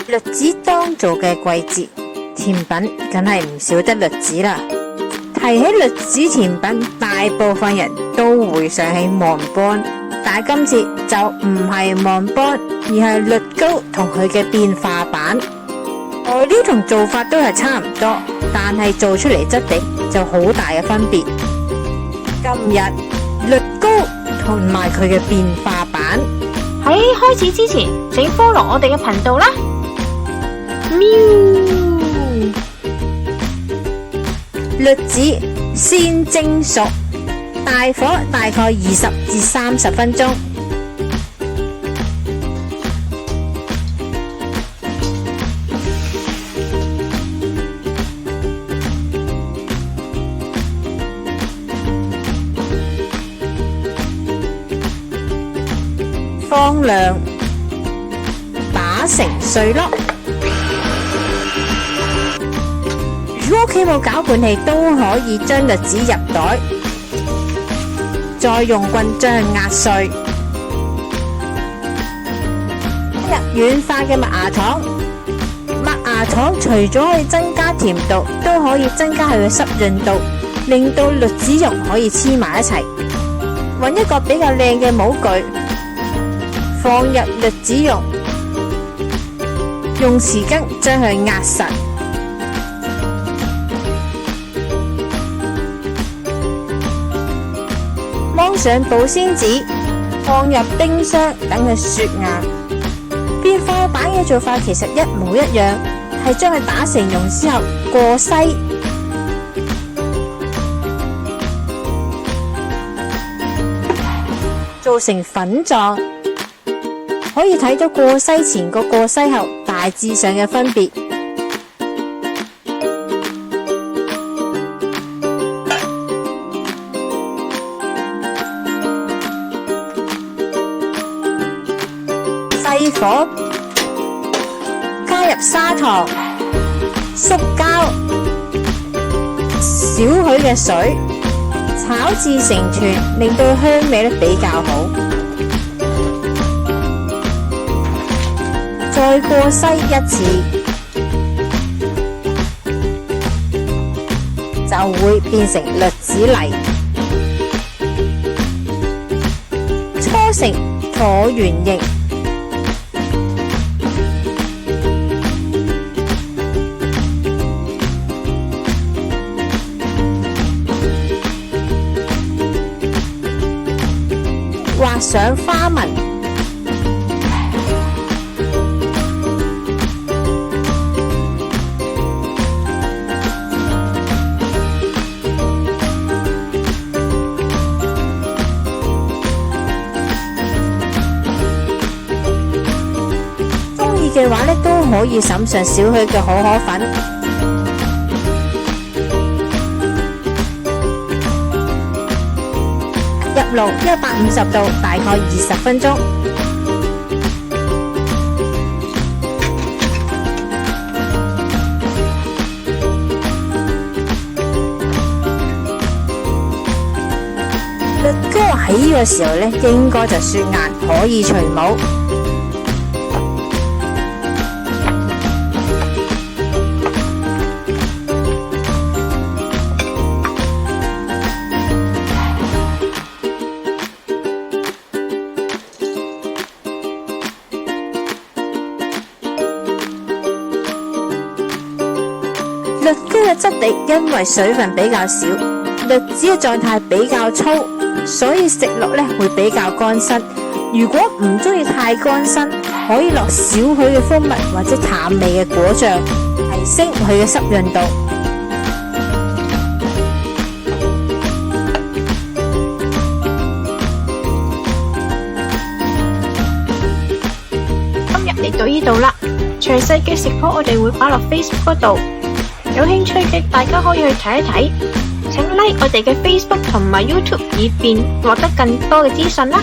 栗子當造嘅季節，甜品梗係唔少得栗子啦。提起栗子甜品，大部分人都會想起望邦，但係今次就唔係望邦，而係栗糕同佢嘅變化版。材料同做法都係差唔多，但係做出嚟質地就好大嘅分別。今日栗糕同埋佢嘅變化版。喺開始之前，請 follow 我哋嘅頻道啦。喵！栗子先蒸熟，大火大概20至30分鐘。放涼，打成碎粒。如果屋企冇攪拌器，都可以將栗子入袋，再用棍將佢壓碎。加入軟化嘅麥芽糖，麥芽糖除咗可以增加甜度，都可以增加佢嘅濕潤度，令到栗子蓉可以黐埋一齊。揾一個比較靚嘅模具，放入栗子蓉，用匙羹將佢壓實。裝上保鮮紙，放入冰箱等佢雪硬。變化版嘅做法其實一模一樣，係將佢打成蓉之後過篩，做成粉狀。可以睇到過篩前個過篩後大致上嘅分別。細火加入砂糖、粟膠、少許嘅水，炒至成團，令到香味比較好。再過篩一次，就會變成栗子泥，搓成橢圓形。畫上花紋，鍾意嘅話呢，都可以灑上少許嘅可可粉。入爐150度，大概20分鐘。栗糕喺呢個時候呢，應該就雪硬，可以除帽。栗糕嘅質地因為水分比較少，栗子嘅狀態比較粗，所以食落呢會比較乾身。如果唔中意太乾身，可以落少許嘅蜂蜜或者淡味嘅果醬，提升佢嘅濕潤度。今日嚟到呢度啦，詳細嘅食譜我哋會擺落 Facebook 嗰度。有興趣嘅大家可以去睇一睇，請 like 我哋嘅 Facebook 同埋 YouTube， 以便獲得更多嘅資訊啦。